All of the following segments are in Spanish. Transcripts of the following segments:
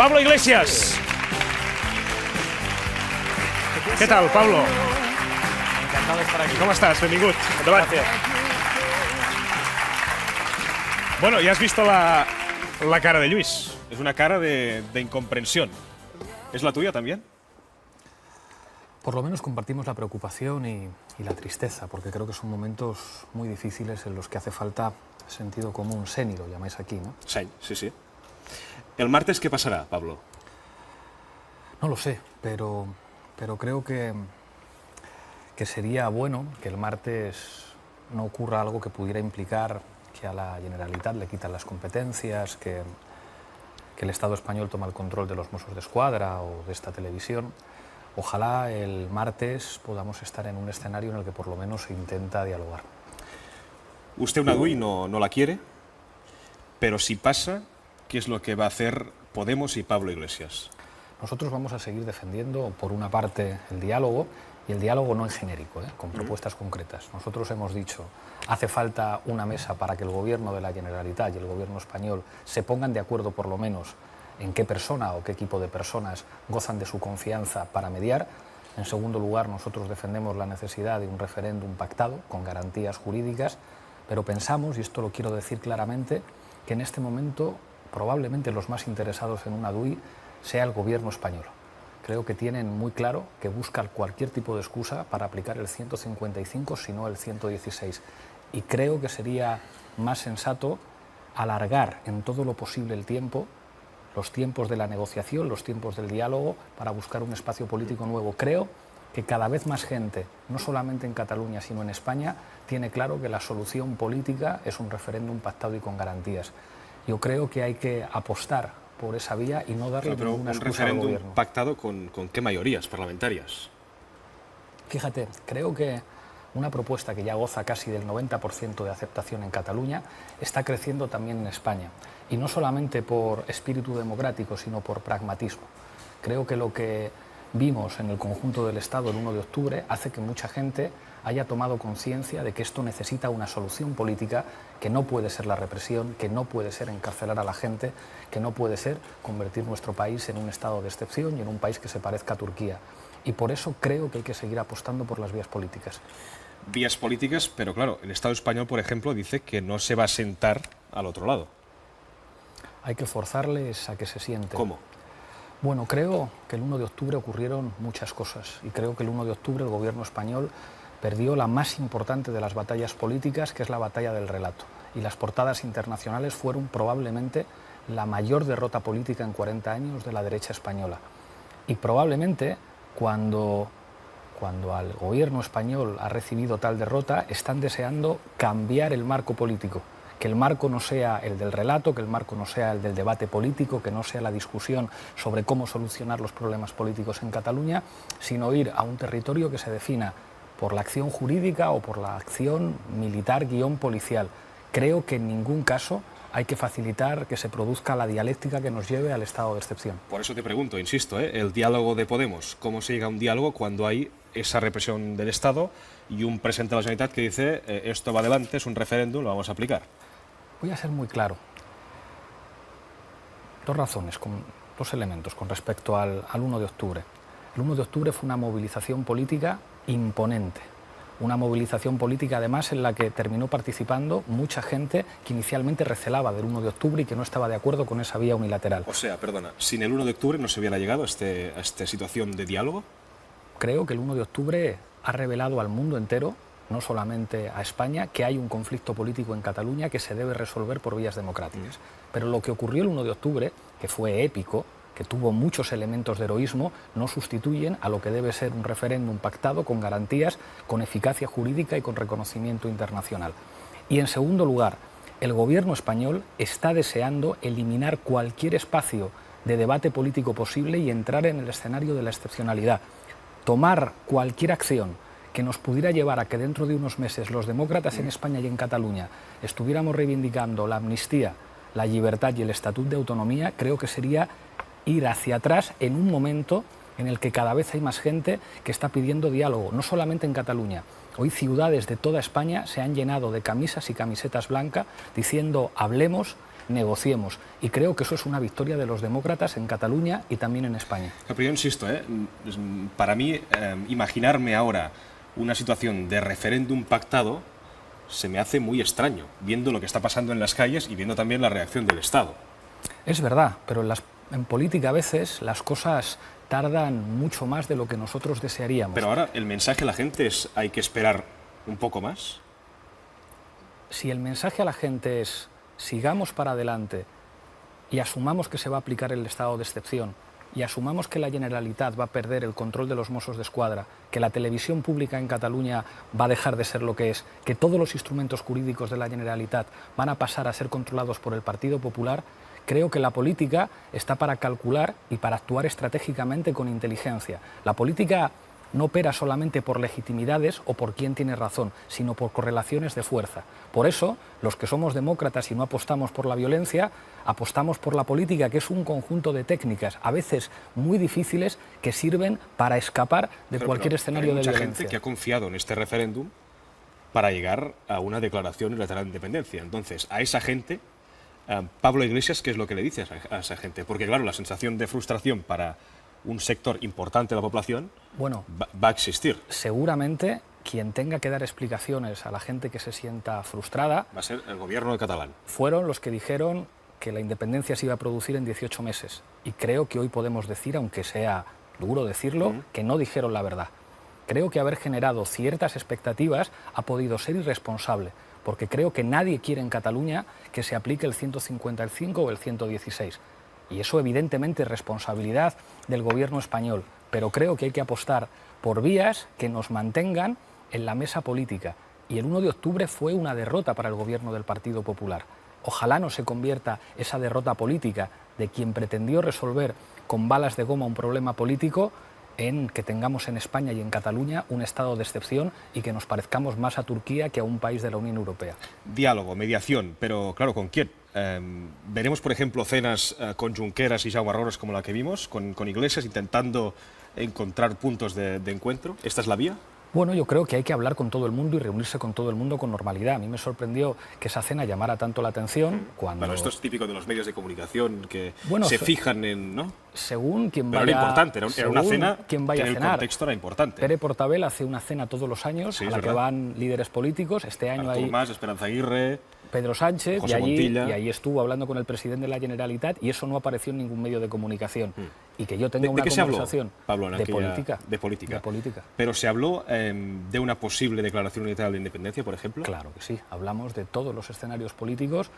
Pablo Iglesias. ¿Qué tal, Pablo? Encantado de estar aquí. ¿Cómo estás? Benvingut. Endavant. Gracias. Bueno, ya has visto la cara de Lluís. Es una cara de incomprensión. ¿Es la tuya también? Por lo menos compartimos la preocupación y la tristeza, porque creo que son momentos muy difíciles en los que hace falta sentido común, seni lo llamáis aquí, ¿no? Sí, sí, sí. ¿El martes qué pasará, Pablo? No lo sé, pero creo que sería bueno que el martes no ocurra algo que pudiera implicar que a la Generalitat le quitan las competencias, que el Estado español toma el control de los Mossos d'Esquadra o de esta televisión. Ojalá el martes podamos estar en un escenario en el que por lo menos se intenta dialogar. Usted una DUI no la quiere, pero si pasa, ¿qué es lo que va a hacer Podemos y Pablo Iglesias? Nosotros vamos a seguir defendiendo, por una parte, el diálogo, y el diálogo no en genérico, con propuestas concretas. Nosotros hemos dicho, hace falta una mesa para que el Gobierno de la Generalitat y el Gobierno español se pongan de acuerdo, por lo menos, en qué persona o qué equipo de personas gozan de su confianza para mediar. En segundo lugar, nosotros defendemos la necesidad de un referéndum pactado, con garantías jurídicas, pero pensamos, y esto lo quiero decir claramente, que en este momento probablemente los más interesados en una DUI sea el Gobierno español. Creo que tienen muy claro que buscan cualquier tipo de excusa para aplicar el 155, si no el 116. Y creo que sería más sensato alargar en todo lo posible el tiempo, los tiempos de la negociación, los tiempos del diálogo, para buscar un espacio político nuevo. Creo que cada vez más gente, no solamente en Cataluña, sino en España, tiene claro que la solución política es un referéndum pactado y con garantías. Yo creo que hay que apostar por esa vía y no darle ninguna excusa al gobierno. ¿Un referéndum pactado con qué mayorías parlamentarias? Fíjate, creo que una propuesta que ya goza casi del 90% de aceptación en Cataluña está creciendo también en España. Y no solamente por espíritu democrático, sino por pragmatismo. Creo que lo que vimos en el conjunto del Estado el 1 de octubre hace que mucha gente haya tomado conciencia de que esto necesita una solución política, que no puede ser la represión, que no puede ser encarcelar a la gente, que no puede ser convertir nuestro país en un estado de excepción y en un país que se parezca a Turquía. Y por eso creo que hay que seguir apostando por las vías políticas. Vías políticas, pero claro, el Estado español, por ejemplo, dice que no se va a sentar al otro lado. Hay que forzarles a que se sienten. ¿Cómo? Bueno, creo que el 1 de octubre ocurrieron muchas cosas y creo que el 1 de octubre el gobierno español perdió la más importante de las batallas políticas, que es la batalla del relato. Y las portadas internacionales fueron probablemente la mayor derrota política en 40 años de la derecha española. Y probablemente cuando al gobierno español ha recibido tal derrota, están deseando cambiar el marco político. Que el marco no sea el del relato, que el marco no sea el del debate político, que no sea la discusión sobre cómo solucionar los problemas políticos en Cataluña, sino ir a un territorio que se defina por la acción jurídica o por la acción militar-policial. Creo que en ningún caso hay que facilitar que se produzca la dialéctica que nos lleve al estado de excepción. Por eso te pregunto, insisto, el diálogo de Podemos. ¿Cómo se llega a un diálogo cuando hay esa represión del Estado y un presidente de la Generalitat que dice esto va adelante, es un referéndum, lo vamos a aplicar? Voy a ser muy claro. Dos elementos con respecto al 1 de octubre. El 1 de octubre fue una movilización política imponente. Una movilización política, además, en la que terminó participando mucha gente que inicialmente recelaba del 1 de octubre y que no estaba de acuerdo con esa vía unilateral. O sea, perdona, ¿sin el 1 de octubre no se hubiera llegado a esta situación de diálogo? Creo que el 1 de octubre ha revelado al mundo entero, no solamente a España, que hay un conflicto político en Cataluña que se debe resolver por vías democráticas. Pero lo que ocurrió el 1 de octubre, que fue épico, que tuvo muchos elementos de heroísmo, no sustituyen a lo que debe ser un referéndum pactado con garantías, con eficacia jurídica y con reconocimiento internacional. Y en segundo lugar, el gobierno español está deseando eliminar cualquier espacio de debate político posible y entrar en el escenario de la excepcionalidad. Tomar cualquier acción que nos pudiera llevar a que dentro de unos meses los demócratas en España y en Cataluña estuviéramos reivindicando la amnistía, la libertad y el Estatut de Autonomía, creo que sería ir hacia atrás en un momento en el que cada vez hay más gente que está pidiendo diálogo, no solamente en Cataluña. Hoy ciudades de toda España se han llenado de camisas y camisetas blancas diciendo hablemos, negociemos. Y creo que eso es una victoria de los demócratas en Cataluña y también en España. Pero yo insisto, para mí imaginarme ahora una situación de referéndum pactado se me hace muy extraño, viendo lo que está pasando en las calles y viendo también la reacción del Estado. Es verdad, pero en política a veces las cosas tardan mucho más de lo que nosotros desearíamos. Pero ahora el mensaje a la gente es: hay que esperar un poco más. Si el mensaje a la gente es sigamos para adelante y asumamos que se va a aplicar el estado de excepción y asumamos que la Generalitat va a perder el control de los Mossos d'Esquadra, que la televisión pública en Cataluña va a dejar de ser lo que es, que todos los instrumentos jurídicos de la Generalitat van a pasar a ser controlados por el Partido Popular, creo que la política está para calcular y para actuar estratégicamente con inteligencia. La política no opera solamente por legitimidades o por quién tiene razón, sino por correlaciones de fuerza. Por eso, los que somos demócratas y no apostamos por la violencia, apostamos por la política, que es un conjunto de técnicas, a veces muy difíciles, que sirven para escapar de cualquier escenario de violencia. Hay mucha violencia. gente que ha confiado en este referéndum para llegar a una declaración unilateral de independencia. Entonces, a esa gente, Pablo Iglesias, ¿qué es lo que le dice a esa gente? Porque, claro, la sensación de frustración para un sector importante de la población va a existir. Seguramente quien tenga que dar explicaciones a la gente que se sienta frustrada va a ser el gobierno catalán. Fueron los que dijeron que la independencia se iba a producir en 18 meses. Y creo que hoy podemos decir, aunque sea duro decirlo, que no dijeron la verdad. Creo que haber generado ciertas expectativas ha podido ser irresponsable, porque creo que nadie quiere en Cataluña que se aplique el 155 o el 116. Y eso evidentemente es responsabilidad del gobierno español, pero creo que hay que apostar por vías que nos mantengan en la mesa política. Y el 1 de octubre fue una derrota para el gobierno del Partido Popular. Ojalá no se convierta esa derrota política de quien pretendió resolver con balas de goma un problema político en que tengamos en España y en Cataluña un estado de excepción y que nos parezcamos más a Turquía que a un país de la Unión Europea. Diálogo, mediación, pero claro, ¿con quién? Veremos, por ejemplo, cenas con Junqueras y Jaume Arroros como la que vimos, con Iglesias intentando encontrar puntos de encuentro. ¿Esta es la vía? Bueno, yo creo que hay que hablar con todo el mundo y reunirse con todo el mundo con normalidad. A mí me sorprendió que esa cena llamara tanto la atención cuando... Bueno, esto es típico de los medios de comunicación que se fijan en... ¿no? Según quien vaya... Pero era importante, era una cena que en el contexto era importante. Pere Portabel hace una cena todos los años a la que van líderes políticos. Este año Artur Mas, Esperanza Aguirre... Pedro Sánchez, José Montilla. y ahí estuvo hablando con el presidente de la Generalitat y eso no apareció en ningún medio de comunicación. Y que yo tenga una conversación Pablo, de política. De política. De política. Pero ¿se habló de una posible declaración unilateral de independencia, por ejemplo? Claro que sí. Hablamos de todos los escenarios políticos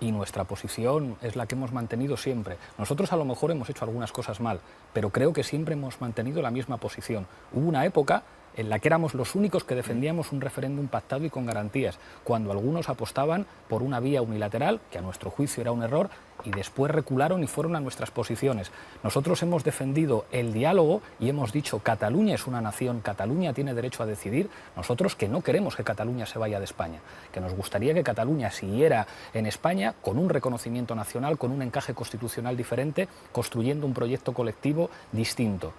y nuestra posición es la que hemos mantenido siempre. Nosotros a lo mejor hemos hecho algunas cosas mal, pero creo que siempre hemos mantenido la misma posición. Hubo una época en la que éramos los únicos que defendíamos un referéndum pactado y con garantías, cuando algunos apostaban por una vía unilateral, que a nuestro juicio era un error, y después recularon y fueron a nuestras posiciones. Nosotros hemos defendido el diálogo y hemos dicho Cataluña es una nación, Cataluña tiene derecho a decidir. Nosotros que no queremos que Cataluña se vaya de España, que nos gustaría que Cataluña siguiera en España con un reconocimiento nacional, con un encaje constitucional diferente, construyendo un proyecto colectivo distinto.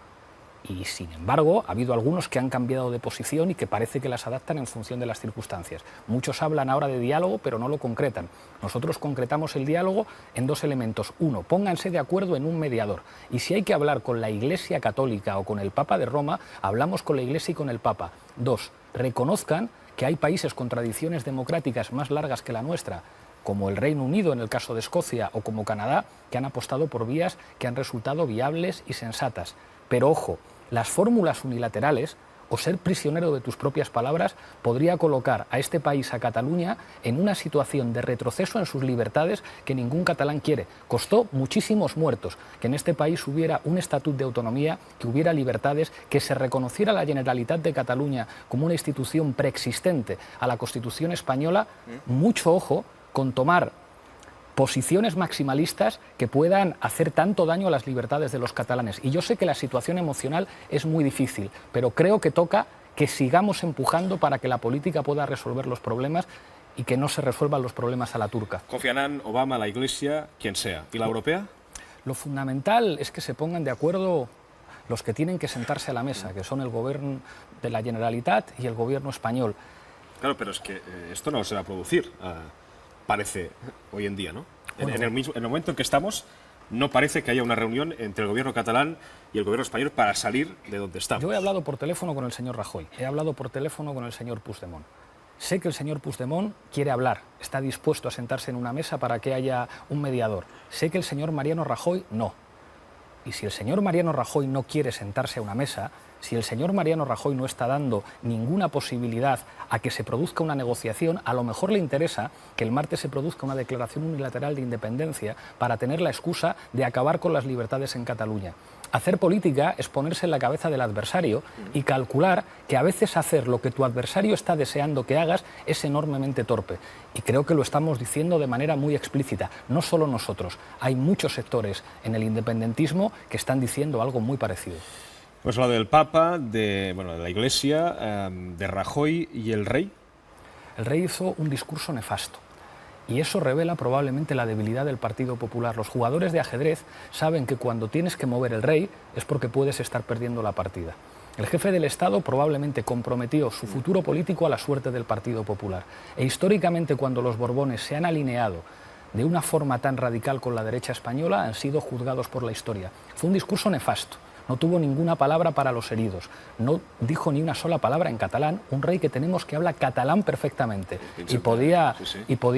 Y, sin embargo, ha habido algunos que han cambiado de posición y que parece que las adaptan en función de las circunstancias. Muchos hablan ahora de diálogo, pero no lo concretan. Nosotros concretamos el diálogo en dos elementos. Uno, pónganse de acuerdo en un mediador. Y si hay que hablar con la Iglesia Católica o con el Papa de Roma, hablamos con la Iglesia y con el Papa. Dos, reconozcan que hay países con tradiciones democráticas más largas que la nuestra, como el Reino Unido en el caso de Escocia o como Canadá, que han apostado por vías que han resultado viables y sensatas. Pero ojo, las fórmulas unilaterales o ser prisionero de tus propias palabras podría colocar a este país, a Cataluña, en una situación de retroceso en sus libertades que ningún catalán quiere. Costó muchísimos muertos que en este país hubiera un estatut de autonomía, que hubiera libertades, que se reconociera la Generalitat de Cataluña como una institución preexistente a la Constitución española. Mucho ojo con tomar posiciones maximalistas que puedan hacer tanto daño a las libertades de los catalanes. Y yo sé que la situación emocional es muy difícil, pero creo que toca que sigamos empujando para que la política pueda resolver los problemas y que no se resuelvan los problemas a la turca. ¿Confiarán Obama, la Iglesia, quien sea? ¿Y la europea? Lo fundamental es que se pongan de acuerdo los que tienen que sentarse a la mesa, que son el gobierno de la Generalitat y el gobierno español. Claro, pero es que esto no se va a producir, parece, hoy en día, ¿no? En el momento en que estamos, no parece que haya una reunión entre el gobierno catalán y el gobierno español para salir de donde estamos. Yo he hablado por teléfono con el señor Rajoy, he hablado por teléfono con el señor Puigdemont. Sé que el señor Puigdemont quiere hablar, está dispuesto a sentarse en una mesa para que haya un mediador. Sé que el señor Mariano Rajoy no. Y si el señor Mariano Rajoy no quiere sentarse a una mesa, si el señor Mariano Rajoy no está dando ninguna posibilidad a que se produzca una negociación, a lo mejor le interesa que el martes se produzca una declaración unilateral de independencia para tener la excusa de acabar con las libertades en Cataluña. Hacer política es ponerse en la cabeza del adversario y calcular que a veces hacer lo que tu adversario está deseando que hagas es enormemente torpe. Y creo que lo estamos diciendo de manera muy explícita. No solo nosotros, hay muchos sectores en el independentismo que están diciendo algo muy parecido. Pues lo del Papa, de la Iglesia, de Rajoy y el rey. El rey hizo un discurso nefasto. Y eso revela probablemente la debilidad del Partido Popular. Los jugadores de ajedrez saben que cuando tienes que mover el rey es porque puedes estar perdiendo la partida. El jefe del Estado probablemente comprometió su futuro político a la suerte del Partido Popular. E históricamente, cuando los Borbones se han alineado de una forma tan radical con la derecha española, han sido juzgados por la historia. Fue un discurso nefasto. No tuvo ninguna palabra para los heridos, no dijo ni una sola palabra en catalán, un rey que tenemos que habla catalán perfectamente y podía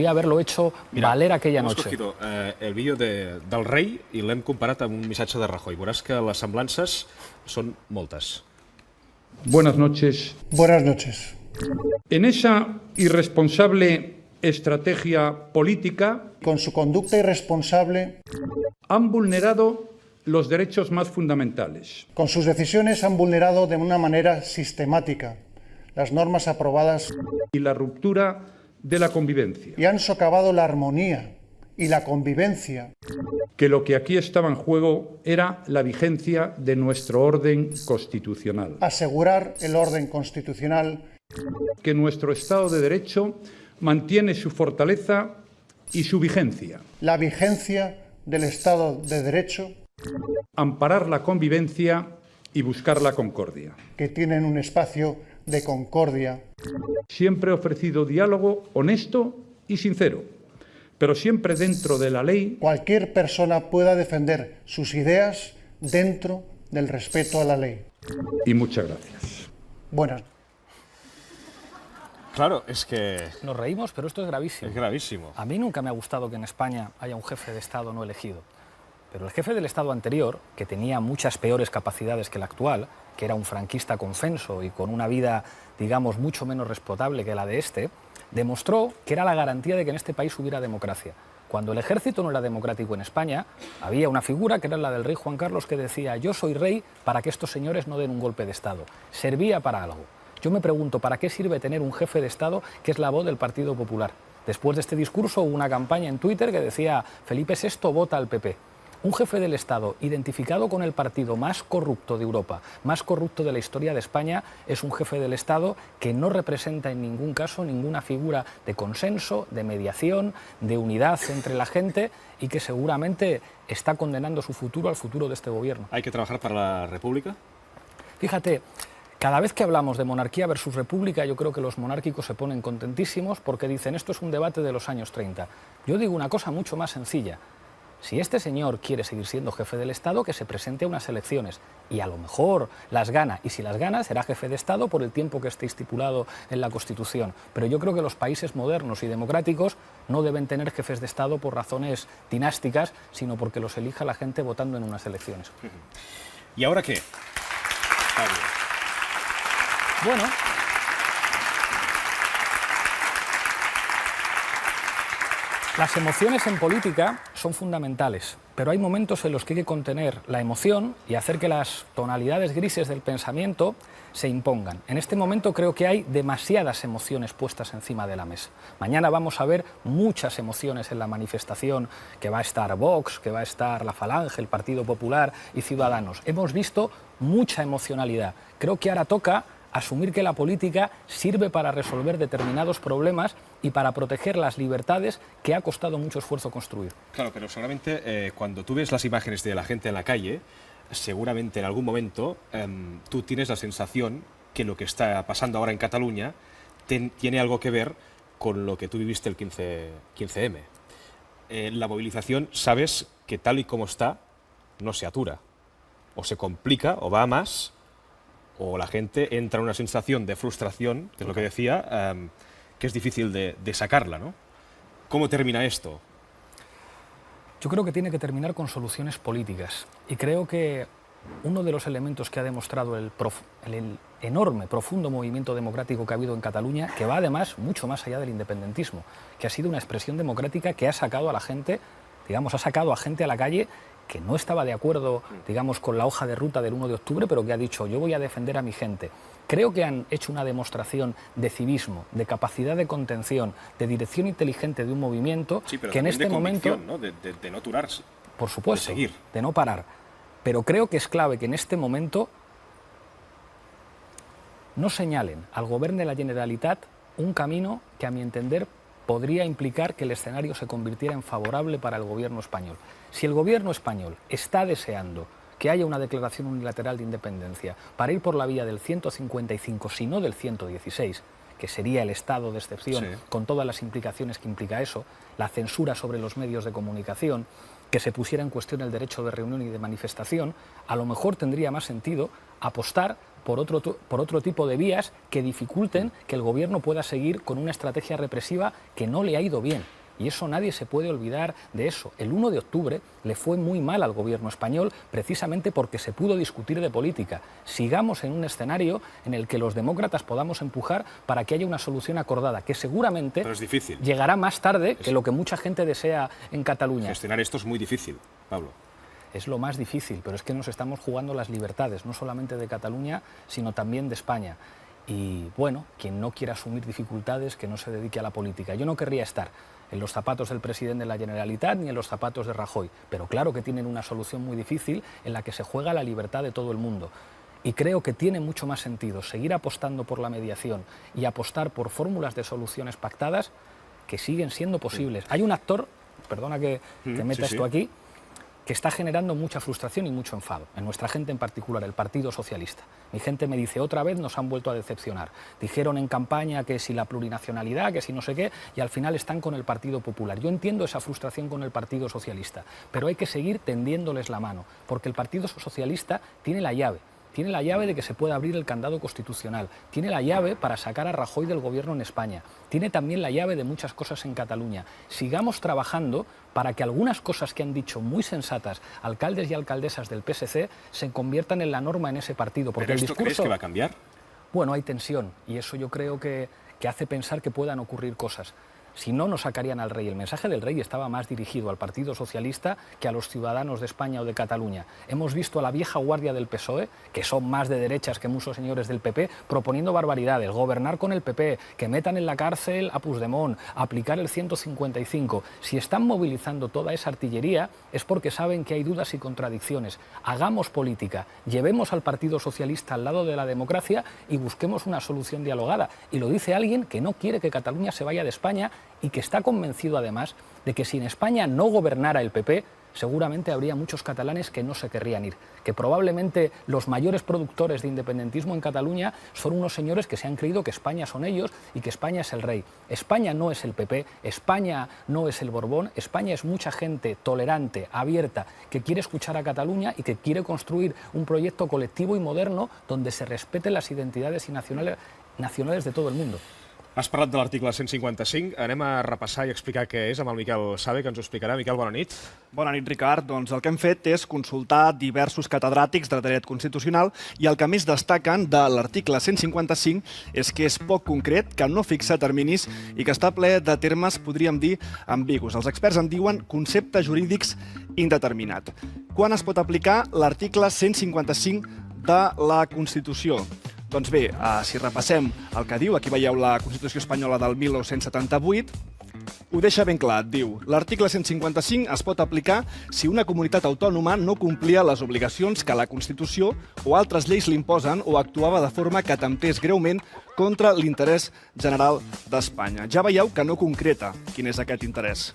haberlo hecho valer aquella noche. Hemos cogido el vídeo del rei i l'hem comparat amb un missatge de Rajoy. Veuràs que les semblances són moltes. Buenas noches. Buenas noches. En esa irresponsable estrategia política Con su conducta irresponsable, han vulnerado los derechos más fundamentales. con sus decisiones han vulnerado de una manera sistemática las normas aprobadas Y la ruptura de la convivencia. y han socavado la armonía y la convivencia. Que lo que aquí estaba en juego era la vigencia de nuestro orden constitucional. Asegurar el orden constitucional, Que nuestro Estado de Derecho mantiene su fortaleza y su vigencia. la vigencia del Estado de Derecho, Amparar la convivencia y buscar la concordia. que tienen un espacio de concordia. Siempre he ofrecido diálogo honesto y sincero, pero siempre dentro de la ley Cualquier persona pueda defender sus ideas dentro del respeto a la ley. y muchas gracias. Buenas. Claro, es que Nos reímos, pero esto es gravísimo. es gravísimo. A mí nunca me ha gustado que en España haya un jefe de Estado no elegido. Pero el jefe del Estado anterior, que tenía muchas peores capacidades que el actual, que era un franquista confenso y con una vida, digamos, mucho menos respetable que la de este, demostró que era la garantía de que en este país hubiera democracia. Cuando el ejército no era democrático en España, había una figura que era la del rey Juan Carlos que decía: yo soy rey para que estos señores no den un golpe de Estado. Servía para algo. Yo me pregunto, ¿para qué sirve tener un jefe de Estado que es la voz del Partido Popular? Después de este discurso hubo una campaña en Twitter que decía: Felipe VI vota al PP. Un jefe del Estado identificado con el partido más corrupto de Europa, más corrupto de la historia de España, es un jefe del Estado que no representa en ningún caso ninguna figura de consenso, de mediación, de unidad entre la gente y que seguramente está condenando su futuro al futuro de este gobierno. ¿Hay que trabajar para la República? Fíjate, cada vez que hablamos de monarquía versus república, yo creo que los monárquicos se ponen contentísimos porque dicen esto es un debate de los años 30. Yo digo una cosa mucho más sencilla. Si este señor quiere seguir siendo jefe del Estado, que se presente a unas elecciones y a lo mejor las gana, y si las gana será jefe de Estado por el tiempo que esté estipulado en la Constitución. Pero yo creo que los países modernos y democráticos no deben tener jefes de Estado por razones dinásticas, sino porque los elija la gente votando en unas elecciones. ¿Y ahora qué? Pablo. Bueno, las emociones en política son fundamentales, pero hay momentos en los que hay que contener la emoción y hacer que las tonalidades grises del pensamiento se impongan. En este momento creo que hay demasiadas emociones puestas encima de la mesa. Mañana vamos a ver muchas emociones en la manifestación, que va a estar Vox, que va a estar la Falange, el Partido Popular y Ciudadanos. Hemos visto mucha emocionalidad. Creo que ahora toca asumir que la política sirve para resolver determinados problemas y para proteger las libertades que ha costado mucho esfuerzo construir. Claro, pero seguramente cuando tú ves las imágenes de la gente en la calle, seguramente en algún momento tú tienes la sensación que lo que está pasando ahora en Cataluña tiene algo que ver con lo que tú viviste el 15M. la movilización sabes que tal y como está no se atura, o se complica, o va a más, o la gente entra en una sensación de frustración, que es lo que decía, que es difícil de sacarla, ¿no? ¿Cómo termina esto? Yo creo que tiene que terminar con soluciones políticas. Y creo que uno de los elementos que ha demostrado el enorme, profundo movimiento democrático que ha habido en Cataluña, que va además mucho más allá del independentismo, que ha sido una expresión democrática que ha sacado a la gente, digamos, ha sacado a gente a la calle que no estaba de acuerdo, digamos, con la hoja de ruta del 1 de octubre, pero que ha dicho, yo voy a defender a mi gente. Creo que han hecho una demostración de civismo, de capacidad de contención, de dirección inteligente de un movimiento que en este momento... ¿no? De no aturarse. Por supuesto, de seguir. De no parar. Pero creo que es clave que en este momento no señalen al Govern de la Generalitat un camino que, a mi entender, podría implicar que el escenario se convirtiera en favorable para el gobierno español. Si el gobierno español está deseando que haya una declaración unilateral de independencia para ir por la vía del 155, si no del 116, que sería el estado de excepción, con todas las implicaciones que implica eso, la censura sobre los medios de comunicación, que se pusiera en cuestión el derecho de reunión y de manifestación, a lo mejor tendría más sentido apostar por otro tipo de vías que dificulten que el gobierno pueda seguir con una estrategia represiva que no le ha ido bien. Y eso nadie se puede olvidar de eso. El 1 de octubre le fue muy mal al gobierno español precisamente porque se pudo discutir de política. Sigamos en un escenario en el que los demócratas podamos empujar para que haya una solución acordada, que seguramente llegará más tarde que lo que mucha gente desea en Cataluña. Gestionar esto es muy difícil, Pablo. Es lo más difícil, pero es que nos estamos jugando las libertades, no solamente de Cataluña, sino también de España. Y bueno, quien no quiera asumir dificultades, que no se dedique a la política. Yo no querría estar en los zapatos del presidente de la Generalitat ni en los zapatos de Rajoy, pero claro que tienen una solución muy difícil en la que se juega la libertad de todo el mundo. Y creo que tiene mucho más sentido seguir apostando por la mediación y apostar por fórmulas de soluciones pactadas que siguen siendo posibles. Hay un actor, perdona que meta esto aquí, que está generando mucha frustración y mucho enfado, en nuestra gente en particular, el Partido Socialista. Mi gente me dice, otra vez nos han vuelto a decepcionar. Dijeron en campaña que si la plurinacionalidad, que si no sé qué, y al final están con el Partido Popular. Yo entiendo esa frustración con el Partido Socialista, pero hay que seguir tendiéndoles la mano, porque el Partido Socialista tiene la llave. Tiene la llave de que se pueda abrir el candado constitucional, tiene la llave para sacar a Rajoy del gobierno en España, tiene también la llave de muchas cosas en Cataluña. Sigamos trabajando para que algunas cosas que han dicho muy sensatas alcaldes y alcaldesas del PSC se conviertan en la norma en ese partido. Porque ¿Pero el esto discurso, crees que va a cambiar? Bueno, hay tensión y eso yo creo que hace pensar que puedan ocurrir cosas. Si no, no sacarían al rey. El mensaje del rey estaba más dirigido al Partido Socialista que a los ciudadanos de España o de Cataluña. Hemos visto a la vieja guardia del PSOE, que son más de derechas que muchos señores del PP, proponiendo barbaridades, gobernar con el PP, que metan en la cárcel a Puigdemont, aplicar el 155. Si están movilizando toda esa artillería es porque saben que hay dudas y contradicciones. Hagamos política, llevemos al Partido Socialista al lado de la democracia y busquemos una solución dialogada. Y lo dice alguien que no quiere que Cataluña se vaya de España y que está convencido además de que si en España no gobernara el PP, seguramente habría muchos catalanes que no se querrían ir, que probablemente los mayores productores de independentismo en Cataluña son unos señores que se han creído que España son ellos y que España es el rey. España no es el PP, España no es el Borbón, España es mucha gente tolerante, abierta, que quiere escuchar a Cataluña y que quiere construir un proyecto colectivo y moderno donde se respeten las identidades nacionales de todo el mundo. Has parlat de l'article 155, anem a repassar i explicar què és amb el Miquel Sabe, que ens ho explicarà. Miquel, bona nit. Bona nit, Ricard. Doncs el que hem fet és consultar diversos catedràtics de dret constitucional i el que més destaquen de l'article 155 és que és poc concret, que no fixa terminis i que està ple de termes, podríem dir, ambigus. Els experts en diuen conceptes jurídics indeterminat. Quan es pot aplicar l'article 155 de la Constitució? Doncs bé, si repassem el que diu, aquí veieu la Constitució espanyola del 1978, ho deixa ben clar, diu, l'article 155 es pot aplicar si una comunitat autònoma no complia les obligacions que la Constitució o altres lleis l'imposen o actuava de forma que atemptés greument contra l'interès general d'Espanya. Ja veieu que no concreta quin és aquest interès.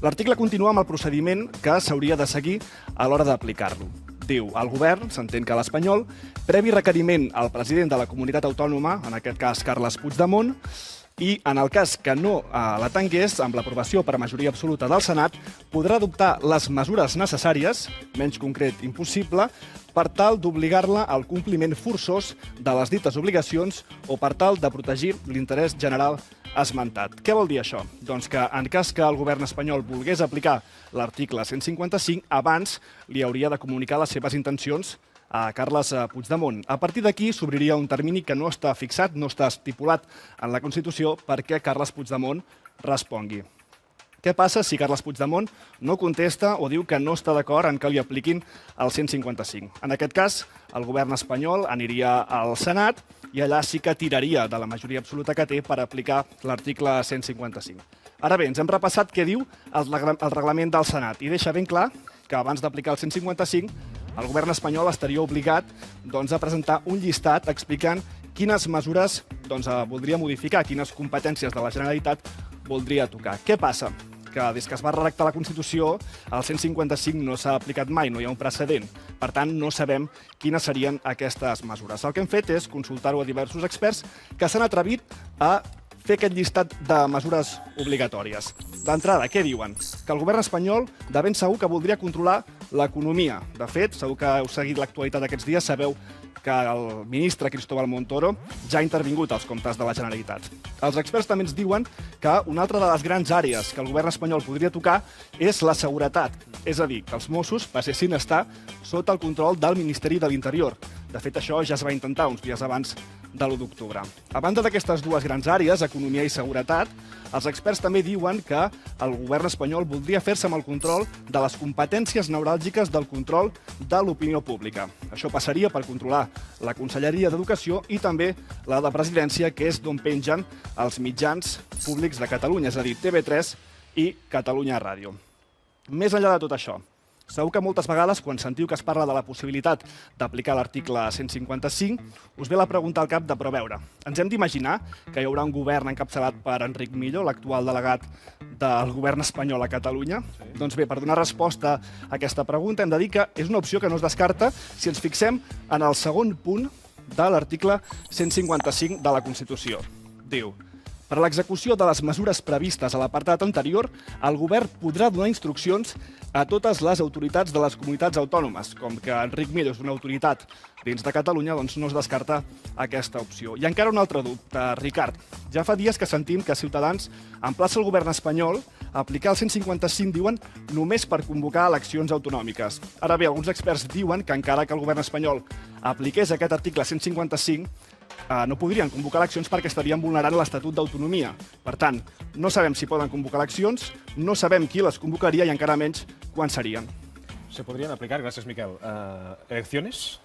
L'article continua amb el procediment que s'hauria de seguir a l'hora d'aplicar-lo. Diu, el govern, s'entén que l'espanyol, previ requeriment al president de la comunitat autònoma, en aquest cas Carles Puigdemont, i, en el cas que no la tingués, amb l'aprovació per majoria absoluta del Senat, podrà adoptar les mesures necessàries, menys concret impossible, per tal d'obligar-la al compliment forçós de les dites obligacions o per tal de protegir l'interès general esmentat. Què vol dir això? Doncs que en cas que el govern espanyol volgués aplicar l'article 155, abans li hauria de comunicar les seves intencions a Carles Puigdemont. A partir d'aquí s'obriria un termini que no està fixat, no està estipulat en la Constitució perquè Carles Puigdemont respongui. Què passa si Carles Puigdemont no contesta o diu que no està d'acord en que li apliquin el 155? En aquest cas, el govern espanyol aniria al Senat i allà sí que tiraria de la majoria absoluta que té per aplicar l'article 155. Ara bé, ens hem repassat què diu el reglament del Senat i deixa ben clar que abans d'aplicar el 155 el govern espanyol estaria obligat a presentar un llistat explicant quines mesures voldria modificar, quines competències de la Generalitat voldria tocar. Què passa? Que des que es va redactar la Constitució, el 155 no s'ha aplicat mai, no hi ha un precedent. Per tant, no sabem quines serien aquestes mesures. El que hem fet és consultar-ho a diversos experts que s'han atrevit a fer aquest llistat de mesures obligatòries. D'entrada, què diuen? Que el govern espanyol de ben segur que voldria controlar l'economia. De fet, segur que heu seguit l'actualitat aquests dies, sabeu que el ministre Cristóbal Montoro ja ha intervingut als comptes de la Generalitat. Els experts també ens diuen que una altra de les grans àrees que el govern espanyol podria tocar és la seguretat, és a dir, que els Mossos passessin a estar sota el control del Ministeri de l'Interior. De fet, això ja es va intentar uns dies abans de l'1 d'octubre. A banda d'aquestes dues grans àrees, economia i seguretat, els experts també diuen que el govern espanyol voldria fer-se amb el control de les competències neuràlgiques del control de l'opinió pública. Això passaria per controlar la Conselleria d'Educació i també la de Presidència, que és d'on pengen els mitjans públics de Catalunya, és a dir, TV3 i Catalunya Ràdio. Més enllà de tot això, segur que moltes vegades, quan sentiu que es parla de la possibilitat d'aplicar l'article 155, us ve la pregunta al cap de, però a veure, ens hem d'imaginar que hi haurà un govern encapçalat per Enric Millo, l'actual delegat del govern espanyol a Catalunya? Doncs bé, per donar resposta a aquesta pregunta hem de dir que és una opció que no es descarta si ens fixem en el segon punt de l'article 155 de la Constitució. Diu: per a l'execució de les mesures previstes a l'apartat anterior, el govern podrà donar instruccions a totes les autoritats de les comunitats autònomes. Com que Enric Millo és una autoritat dins de Catalunya, doncs no es descarta aquesta opció. I encara un altre dubte, Ricard. Ja fa dies que sentim que Ciutadans emplaça el govern espanyol a aplicar el 155, diuen, només per convocar eleccions autonòmiques. Ara bé, alguns experts diuen que encara que el govern espanyol apliqués aquest article 155, no podrien convocar eleccions perquè estarien vulnerant l'Estatut d'Autonomia. Per tant, no sabem si poden convocar eleccions, no sabem qui les convocaria i encara menys quan serien. ¿Se podrían aplicar, gracias Miquel, elecciones?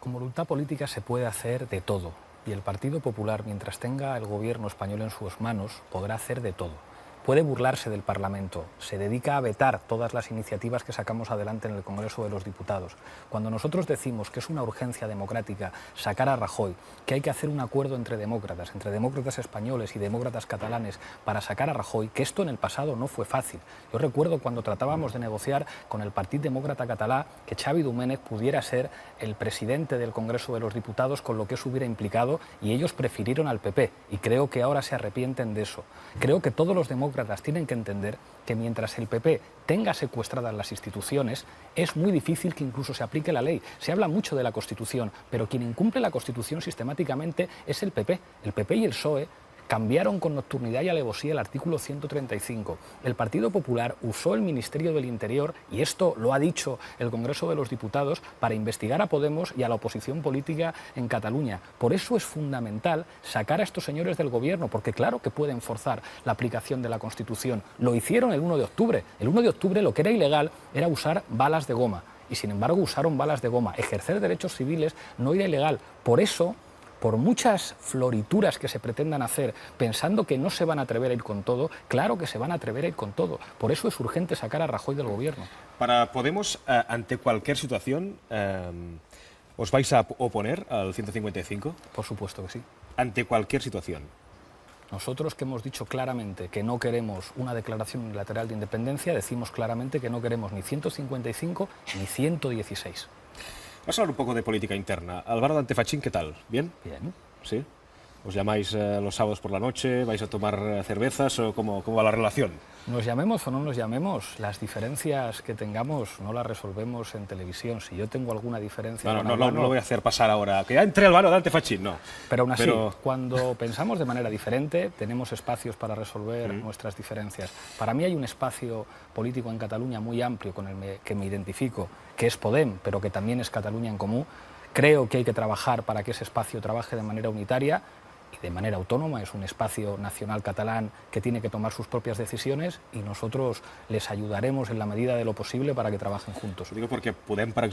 Con voluntad política se puede hacer de todo. Y el Partido Popular, mientras tenga el gobierno español en sus manos, podrá hacer de todo. Puede burlarse del Parlamento, se dedica a vetar todas las iniciativas que sacamos adelante en el Congreso de los Diputados. Cuando nosotros decimos que es una urgencia democrática sacar a Rajoy, que hay que hacer un acuerdo entre demócratas españoles y demócratas catalanes para sacar a Rajoy, que esto en el pasado no fue fácil. Yo recuerdo cuando tratábamos de negociar con el Partit Demòcrata Català que Xavi Domènech pudiera ser el presidente del Congreso de los Diputados, con lo que eso hubiera implicado, y ellos prefirieron al PP, y creo que ahora se arrepienten de eso. Creo que todos los demócratas tienen que entender que mientras el PP tenga secuestradas las instituciones, es muy difícil que incluso se aplique la ley. Se habla mucho de la Constitución, pero quien incumple la Constitución sistemáticamente es el PP. El PP y el PSOE cambiaron con nocturnidad y alevosía el artículo 135. El Partido Popular usó el Ministerio del Interior, y esto lo ha dicho el Congreso de los Diputados, para investigar a Podemos y a la oposición política en Cataluña. Por eso es fundamental sacar a estos señores del gobierno, porque claro que pueden forzar la aplicación de la Constitución. Lo hicieron el 1 de octubre. El 1 de octubre lo que era ilegal era usar balas de goma, y sin embargo usaron balas de goma. Ejercer derechos civiles no era ilegal. Por eso, por muchas florituras que se pretendan hacer pensando que no se van a atrever a ir con todo, claro que se van a atrever a ir con todo. Por eso es urgente sacar a Rajoy del gobierno. Para Podemos, ante cualquier situación, ¿os vais a oponer al 155? Por supuesto que sí. Ante cualquier situación. Nosotros, que hemos dicho claramente que no queremos una declaración unilateral de independencia, decimos claramente que no queremos ni 155 ni 116. Vamos a hablar un poco de política interna. Álvaro de Antefachín, ¿qué tal? ¿Bien? Bien. ¿Sí? ¿Os llamáis los sábados por la noche? ¿Vais a tomar cervezas? ¿O cómo va la relación? Nos llamemos o no nos llamemos, las diferencias que tengamos no las resolvemos en televisión. Si yo tengo alguna diferencia... No lo voy a hacer pasar ahora. Que ya entre al bar, date fachín, no. Pero aún así, cuando pensamos de manera diferente, tenemos espacios para resolver nuestras diferencias. Para mí hay un espacio político en Cataluña muy amplio con el que me identifico, que es Podem, pero que también es Cataluña en Comú. Creo que hay que trabajar para que ese espacio trabaje de manera unitaria y de manera autónoma. Es un espacio nacional catalán que tiene que tomar sus propias decisiones y nosotros les ayudaremos en la medida de lo posible para que trabajen juntos. Lo digo porque Podem, por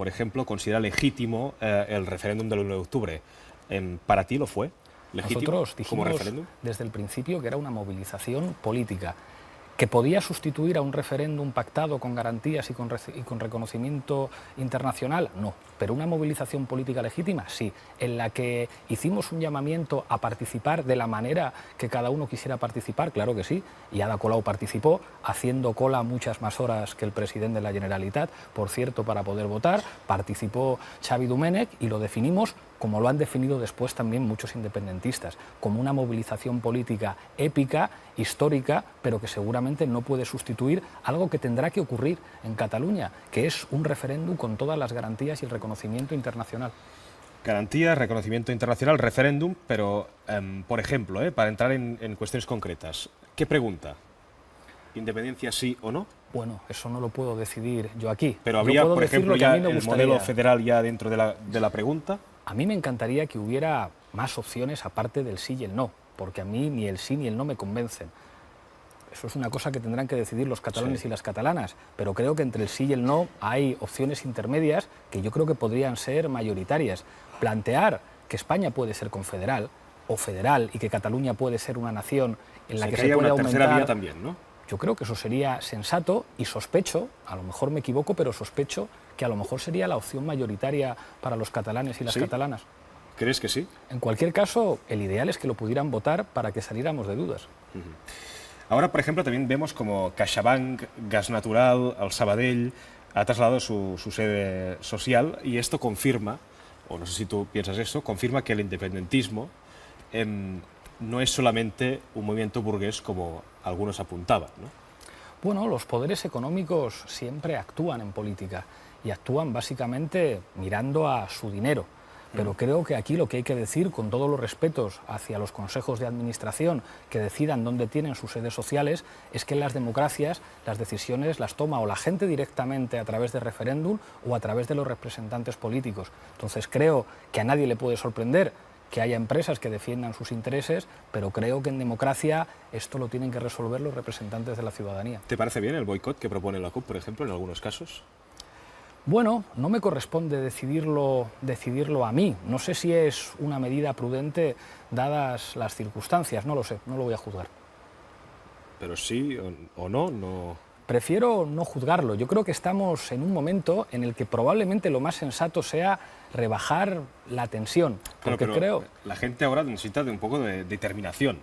ejemplo, considera legítimo el referéndum del 1 de octubre. ¿Para ti lo fue legítimo Nosotros dijimos como referéndum? desde el principio que era una movilización política, que podía sustituir a un referéndum pactado con garantías y con reconocimiento internacional, no. Pero una movilización política legítima, sí, en la que hicimos un llamamiento a participar de la manera que cada uno quisiera participar, claro que sí, y Ada Colau participó, haciendo cola muchas más horas que el presidente de la Generalitat, por cierto, para poder votar, participó Xavi Domènech y lo definimos como lo han definido después también muchos independentistas, como una movilización política épica, histórica, pero que seguramente no puede sustituir algo que tendrá que ocurrir en Cataluña, que es un referéndum con todas las garantías y el reconocimiento internacional. Garantías, reconocimiento internacional, referéndum, pero, por ejemplo, para entrar en cuestiones concretas, ¿qué pregunta? ¿Independencia sí o no? Bueno, eso no lo puedo decidir yo aquí. Pero habría, por ejemplo, ya el gustaría. modelo federal ya dentro de la pregunta. A mí me encantaría que hubiera más opciones aparte del sí y el no, porque a mí ni el sí ni el no me convencen. Eso es una cosa que tendrán que decidir los catalanes y las catalanas, pero creo que entre el sí y el no hay opciones intermedias que yo creo que podrían ser mayoritarias. Plantear que España puede ser confederal o federal y que Cataluña puede ser una nación en la que se puede aumentar... tercera vía también, ¿no? Yo creo que eso sería sensato y sospecho, a lo mejor me equivoco, pero sospecho que a lo mejor sería la opción mayoritaria para los catalanes y las catalanas. ¿Crees que sí? En cualquier caso, el ideal es que lo pudieran votar para que saliéramos de dudas. Ahora, por ejemplo, también vemos como CaixaBank, Gas Natural, el Sabadell, ha trasladado su sede social y esto confirma, o no sé si tú piensas eso, confirma que el independentismo no es solamente un movimiento burgués como algunos apuntaban, ¿no? Bueno, los poderes económicos siempre actúan en política y actúan básicamente mirando a su dinero. Pero creo que aquí lo que hay que decir, con todos los respetos hacia los consejos de administración que decidan dónde tienen sus sedes sociales, es que en las democracias las decisiones las toma o la gente directamente a través de referéndum o a través de los representantes políticos. Entonces creo que a nadie le puede sorprender que haya empresas que defiendan sus intereses, pero creo que en democracia esto lo tienen que resolver los representantes de la ciudadanía. ¿Te parece bien el boicot que propone la CUP, por ejemplo, en algunos casos? Bueno, no me corresponde decidirlo a mí. No sé si es una medida prudente dadas las circunstancias, no lo sé, no lo voy a juzgar. Pero sí o no... Prefiero no juzgarlo. Yo creo que estamos en un momento en el que probablemente lo más sensato sea rebajar la tensión. Porque pero creo... la gente ahora necesita de un poco de determinación.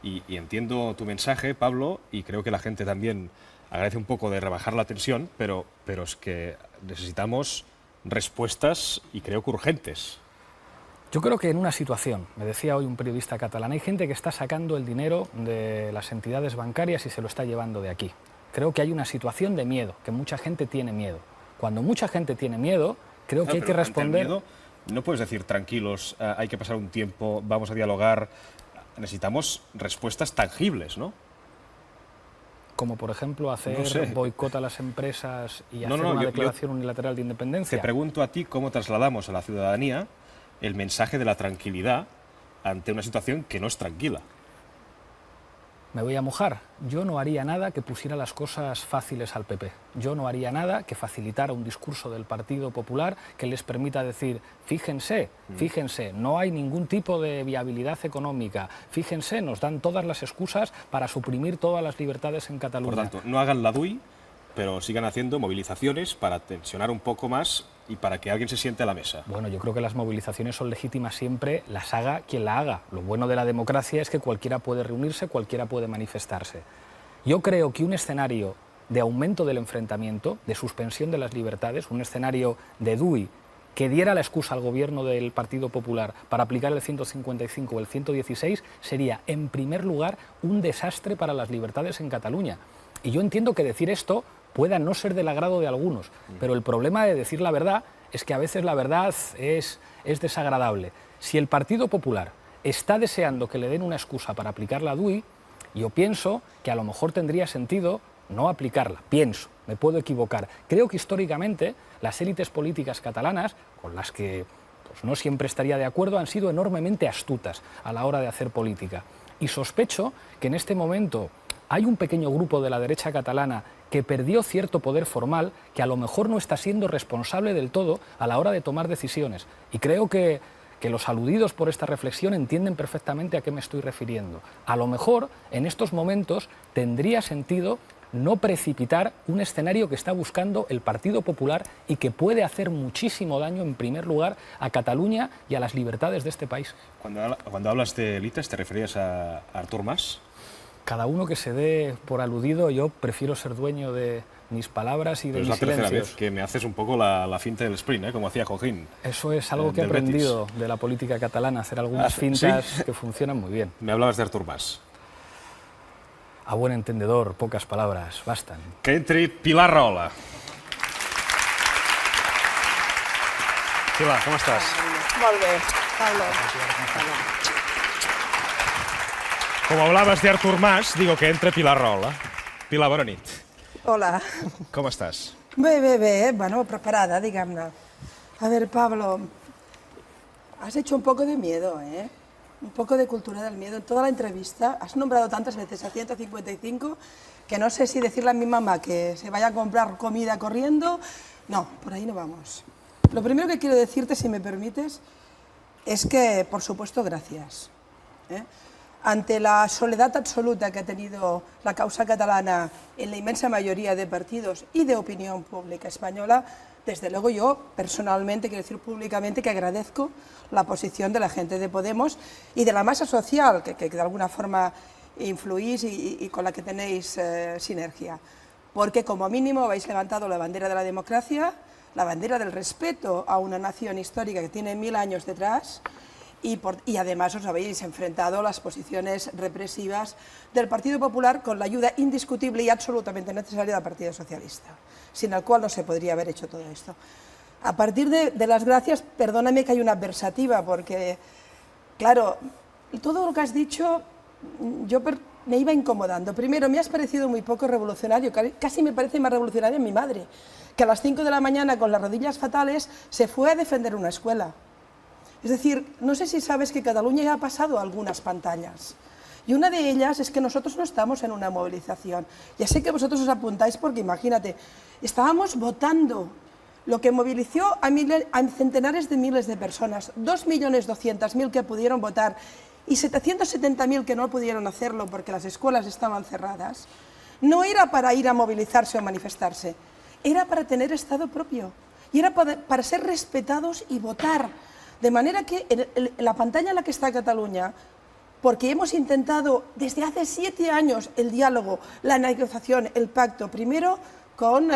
Y entiendo tu mensaje, Pablo, y creo que la gente también agradece un poco de rebajar la tensión, pero es que necesitamos respuestas y creo que urgentes. Yo creo que en una situación, me decía hoy un periodista catalán, hay gente que está sacando el dinero de las entidades bancarias y se lo está llevando de aquí. Creo que hay una situación de miedo, que mucha gente tiene miedo. Cuando mucha gente tiene miedo, creo que hay que responder... Ante el miedo, no puedes decir tranquilos, hay que pasar un tiempo, vamos a dialogar. Necesitamos respuestas tangibles, ¿no? Como por ejemplo hacer boicot a las empresas y hacer una declaración unilateral de independencia. Te pregunto a ti cómo trasladamos a la ciudadanía el mensaje de la tranquilidad ante una situación que no es tranquila. Me voy a mojar. Yo no haría nada que pusiera las cosas fáciles al PP. Yo no haría nada que facilitara un discurso del Partido Popular que les permita decir, fíjense, no hay ningún tipo de viabilidad económica, fíjense, nos dan todas las excusas para suprimir todas las libertades en Cataluña. Por tanto, no hagan la DUI, pero sigan haciendo movilizaciones para tensionar un poco más y para que alguien se siente a la mesa. Bueno, yo creo que las movilizaciones son legítimas siempre, las haga quien la haga. Lo bueno de la democracia es que cualquiera puede reunirse, cualquiera puede manifestarse. Yo creo que un escenario de aumento del enfrentamiento, de suspensión de las libertades, un escenario de DUI que diera la excusa al gobierno del Partido Popular para aplicar el 155 o el 116 sería, en primer lugar, un desastre para las libertades en Cataluña. Y yo entiendo que decir esto pueda no ser del agrado de algunos, pero el problema de decir la verdad es que a veces la verdad es desagradable. Si el Partido Popular está deseando que le den una excusa para aplicar la DUI, yo pienso que a lo mejor tendría sentido no aplicarla. Pienso, me puedo equivocar. Creo que históricamente las élites políticas catalanas, con las que pues, no siempre estaría de acuerdo, han sido enormemente astutas a la hora de hacer política. Y sospecho que en este momento hay un pequeño grupo de la derecha catalana que perdió cierto poder formal, que a lo mejor no está siendo responsable del todo a la hora de tomar decisiones. Y creo que los aludidos por esta reflexión entienden perfectamente a qué me estoy refiriendo. A lo mejor, en estos momentos, tendría sentido no precipitar un escenario que está buscando el Partido Popular y que puede hacer muchísimo daño, en primer lugar, a Cataluña y a las libertades de este país. Cuando hablas de élites, ¿te referías a Artur Mas? Cada uno que se dé por aludido, yo prefiero ser dueño de mis palabras y de mis silencios. Es la tercera vez que me haces un poco la finta del sprint, como hacía Joaquín. Eso es algo que he aprendido de la política catalana, hacer algunas fintas ¿sí? que funcionan muy bien. Me hablabas de Artur Mas. A buen entendedor, pocas palabras bastan. Que entri Pilar Rahola. Pilar, ¿cómo estás? Molt bé, Pablo. Como hablabas de Artur Mas, digo que entre Pilar Rahola. Pilar, bona nit. Hola. ¿Cómo estás? Bé, bueno, preparada, diguem-ne. A ver, Pablo, has hecho un poco de miedo, ¿eh? Un poco de cultura del miedo. En toda la entrevista has nombrado tantas veces a 155 que no sé si decirle a mi mamá que se vaya a comprar comida corriendo. No, por ahí no vamos. Lo primero que quiero decirte, si me permites, es que, por supuesto, gracias. Ante la soledad absoluta que ha tenido la causa catalana en la inmensa mayoría de partidos y de opinión pública española, desde luego yo personalmente, quiero decir públicamente, que agradezco la posición de la gente de Podemos y de la masa social que de alguna forma influís y con la que tenéis sinergia. Porque como mínimo habéis levantado la bandera de la democracia, la bandera del respeto a una nación histórica que tiene 1000 años detrás, y además os habéis enfrentado a las posiciones represivas del Partido Popular con la ayuda indiscutible y absolutamente necesaria del Partido Socialista, sin el cual no se podría haber hecho todo esto. A partir de las gracias, perdóname que hay una adversativa, porque, claro, todo lo que has dicho yo me iba incomodando. Primero, me has parecido muy poco revolucionario, casi me parece más revolucionaria mi madre, que a las 5 de la mañana con las rodillas fatales se fue a defender una escuela. Es decir, no sé si sabes que Cataluña ya ha pasado algunas pantallas. Y una de ellas es que nosotros no estamos en una movilización. Ya sé que vosotros os apuntáis porque, imagínate, estábamos votando lo que movilizó a centenares de miles de personas, 2.200.000 que pudieron votar y 770.000 que no pudieron hacerlo porque las escuelas estaban cerradas. No era para ir a movilizarse o manifestarse, era para tener Estado propio y era para ser respetados y votar. De manera que en la pantalla en la que está Cataluña, porque hemos intentado desde hace 7 años el diálogo, la negociación, el pacto, primero con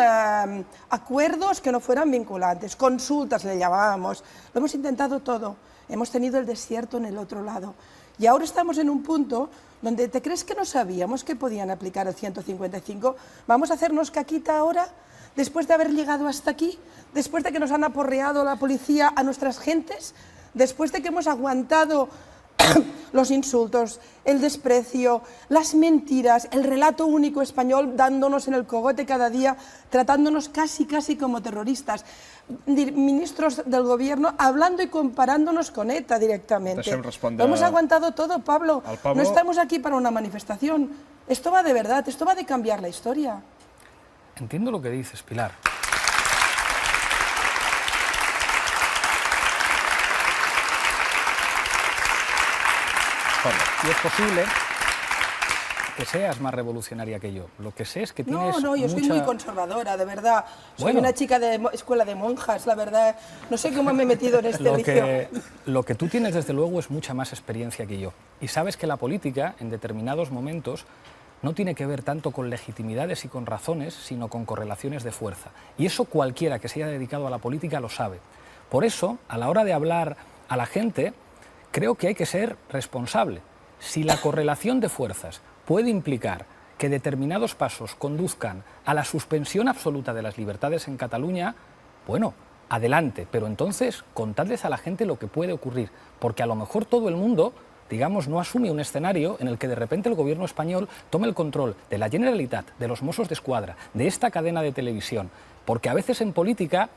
acuerdos que no fueran vinculantes, consultas le llamábamos, lo hemos intentado todo, hemos tenido el desierto en el otro lado. Y ahora estamos en un punto donde te crees que no sabíamos que podían aplicar el 155, vamos a hacernos caquita ahora, después de haber llegado hasta aquí, después de que nos han aporreado la policía a nuestras gentes, después de que hemos aguantado los insultos, el desprecio, las mentiras, el relato único español dándonos en el cogote cada día, tratándonos casi como terroristas, ministros del gobierno hablando y comparándonos con ETA directamente. Lo hemos aguantado todo, Pablo. No estamos aquí para una manifestación. Esto va de verdad, esto va de cambiar la historia. Entiendo lo que dices, Pilar. Y es posible que seas más revolucionaria que yo. Lo que sé es que tienes No, yo soy muy conservadora, de verdad. Soy una chica de escuela de monjas, la verdad. No sé cómo me he metido en este vicio. Lo que tú tienes, desde luego, es mucha más experiencia que yo. Y sabes que la política, en determinados momentos, no tiene que ver tanto con legitimidades y con razones, sino con correlaciones de fuerza. Y eso cualquiera que se haya dedicado a la política lo sabe. Por eso, a la hora de hablar a la gente, creo que hay que ser responsable. Si la correlación de fuerzas puede implicar que determinados pasos conduzcan a la suspensión absoluta de las libertades en Cataluña, bueno, adelante, pero entonces contadles a la gente lo que puede ocurrir, porque a lo mejor todo el mundo, digamos, no asume un escenario en el que de repente el gobierno español tome el control de la Generalitat, de los Mossos d'Esquadra, de esta cadena de televisión, porque a veces en política,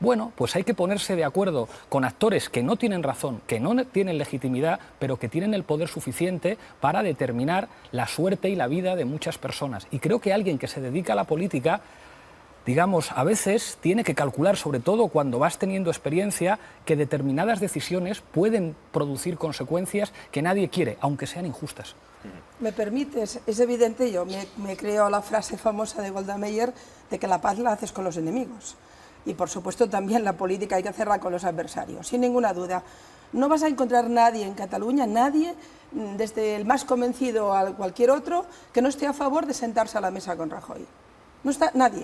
bueno, pues hay que ponerse de acuerdo con actores que no tienen razón, que no tienen legitimidad, pero que tienen el poder suficiente para determinar la suerte y la vida de muchas personas. Y creo que alguien que se dedica a la política, digamos, a veces tiene que calcular, sobre todo cuando vas teniendo experiencia, que determinadas decisiones pueden producir consecuencias que nadie quiere, aunque sean injustas. ¿Me permites? Es evidente, yo me creo la frase famosa de Golda Meir de que la paz la haces con los enemigos. Y por supuesto también la política hay que hacerla con los adversarios, sin ninguna duda. No vas a encontrar nadie en Cataluña, nadie, desde el más convencido a cualquier otro, que no esté a favor de sentarse a la mesa con Rajoy. No está nadie.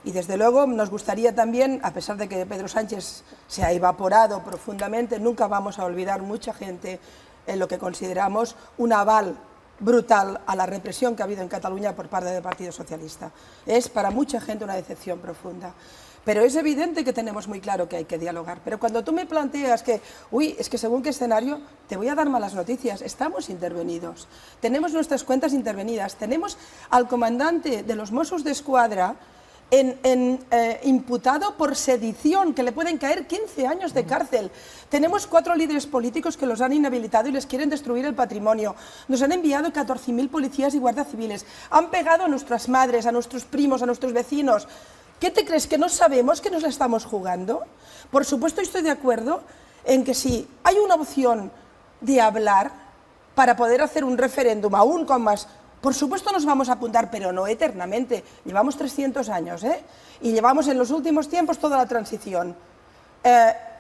Y desde luego nos gustaría también, a pesar de que Pedro Sánchez se ha evaporado profundamente, nunca vamos a olvidar mucha gente en lo que consideramos un aval brutal a la represión que ha habido en Cataluña por parte del Partido Socialista. Es para mucha gente una decepción profunda. Pero es evidente que tenemos muy claro que hay que dialogar. Pero cuando tú me planteas que, uy, es que según qué escenario, te voy a dar malas noticias. Estamos intervenidos. Tenemos nuestras cuentas intervenidas. Tenemos al comandante de los Mossos d'Esquadra imputado por sedición, que le pueden caer 15 años de cárcel. Tenemos 4 líderes políticos que los han inhabilitado y les quieren destruir el patrimonio. Nos han enviado 14.000 policías y guardias civiles. Han pegado a nuestras madres, a nuestros primos, a nuestros vecinos. ¿Qué te crees, que no sabemos que nos la estamos jugando? Por supuesto estoy de acuerdo en que si hay una opción de hablar para poder hacer un referéndum aún con más, por supuesto nos vamos a apuntar, pero no eternamente. Llevamos 300 años, y llevamos en los últimos tiempos toda la transición.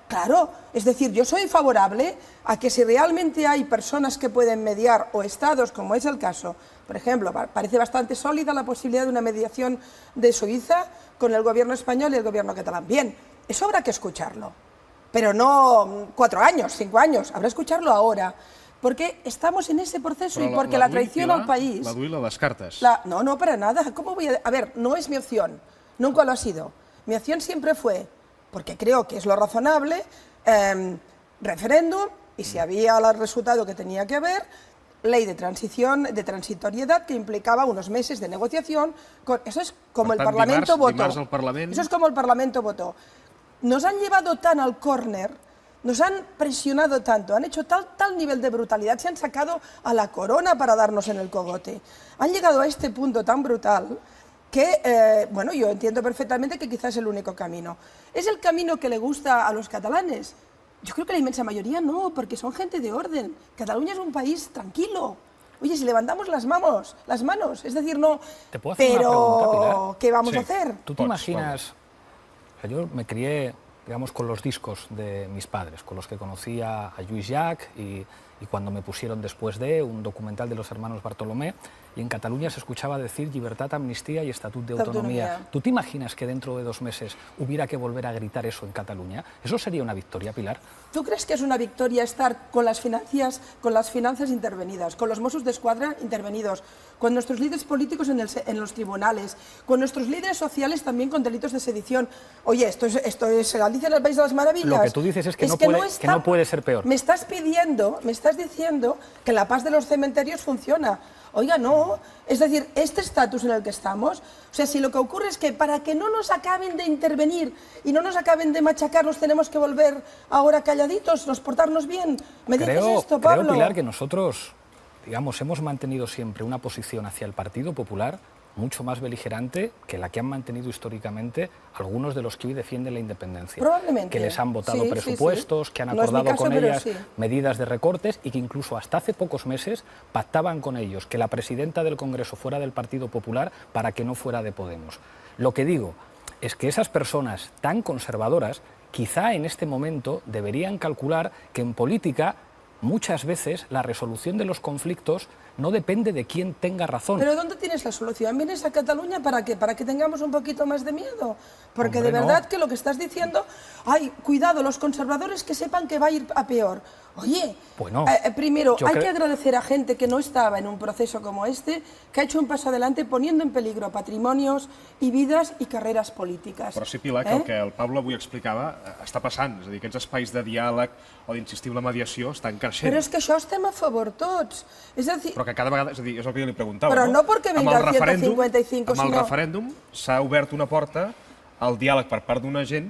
Claro, es decir, yo soy favorable a que si realmente hay personas que pueden mediar o estados, como es el caso, por ejemplo, parece bastante sólida la posibilidad de una mediación de Suiza con el gobierno español y el gobierno catalán. Bien, eso habrá que escucharlo, pero no 4 años, 5 años, habrá que escucharlo ahora, porque estamos en ese proceso y porque la traición al país... La duila las cartas. No, para nada. ¿Cómo voy a...? A ver, no es mi opción, nunca lo ha sido. Mi opción siempre fue, porque creo que es lo razonable, referéndum, y si había el resultado que tenía que haber, ley de transición, de transitoriedad, que implicaba unos meses de negociación. Eso es como el Parlamento votó. Eso es como el Parlamento votó. Nos han llevado tan al córner, nos han presionado tanto, han hecho tal nivel de brutalidad, se han sacado a la corona para darnos en el cogote. Han llegado a este punto tan brutal que, bueno, yo entiendo perfectamente que quizás es el único camino. ¿Es el camino que le gusta a los catalanes? Yo creo que la inmensa mayoría no, porque son gente de orden. Cataluña es un país tranquilo. Oye, si levantamos las manos, es decir, no... ¿Te puedo hacer una pregunta, Pilar? ¿Qué vamos a hacer? ¿Tú te imaginas? O sea, yo me crié, digamos, con los discos de mis padres, con los que conocía a Lluís Llach y cuando me pusieron después de un documental de los hermanos Bartolomé, y en Cataluña se escuchaba decir libertad, amnistía y estatut de autonomía. ¿Tú te imaginas que dentro de 2 meses hubiera que volver a gritar eso en Cataluña? ¿Eso sería una victoria, Pilar? ¿Tú crees que es una victoria estar con las finanzas intervenidas, con los Mossos d'Esquadra intervenidos, con nuestros líderes políticos en los tribunales, con nuestros líderes sociales también con delitos de sedición? Oye, esto es Galicia en el País de las Maravillas. Lo que tú dices es que no puede ser peor. Me estás diciendo que la paz de los cementerios funciona. Oiga, no. Es decir, este estatus en el que estamos, o sea, si lo que ocurre es que para que no nos acaben de intervenir y no nos acaben de machacar, nos tenemos que volver ahora calladitos, nos portarnos bien. ¿Me dices esto, Pablo? Creo, Pilar, que nosotros, digamos, hemos mantenido siempre una posición hacia el Partido Popular mucho más beligerante que la que han mantenido históricamente algunos de los que hoy defienden la independencia. Probablemente. Que les han votado presupuestos, que han acordado con ellas medidas de recortes y que incluso hasta hace pocos meses pactaban con ellos que la presidenta del Congreso fuera del Partido Popular para que no fuera de Podemos. Lo que digo es que esas personas tan conservadoras quizá en este momento deberían calcular que en política muchas veces la resolución de los conflictos no depende de quién tenga razón. Pero ¿dónde tienes la solución? ¿Vienes a Cataluña para qué? ¿Para que tengamos un poquito más de miedo? Porque Hombre, de verdad no. que lo que estás diciendo, ay, cuidado, los conservadores que sepan que va a ir a peor. Oye, Bueno, primero yo hay creo- que agradecer a gente que no estaba en un proceso como este, que ha hecho un paso adelante poniendo en peligro patrimonios y vidas i carreres polítiques. Però sí, Pilar, que el que el Pablo avui explicava està passant. És a dir, aquests espais de diàleg o d'insistir en la mediació estan creixent. Però és que això estem a favor tots. És a dir, Però que cada vegada, és a dir, és el que jo li preguntava, Però no perquè Amb venga el el 155, amb el sinó- referèndum s'ha obert una porta al diàleg per part d'una gent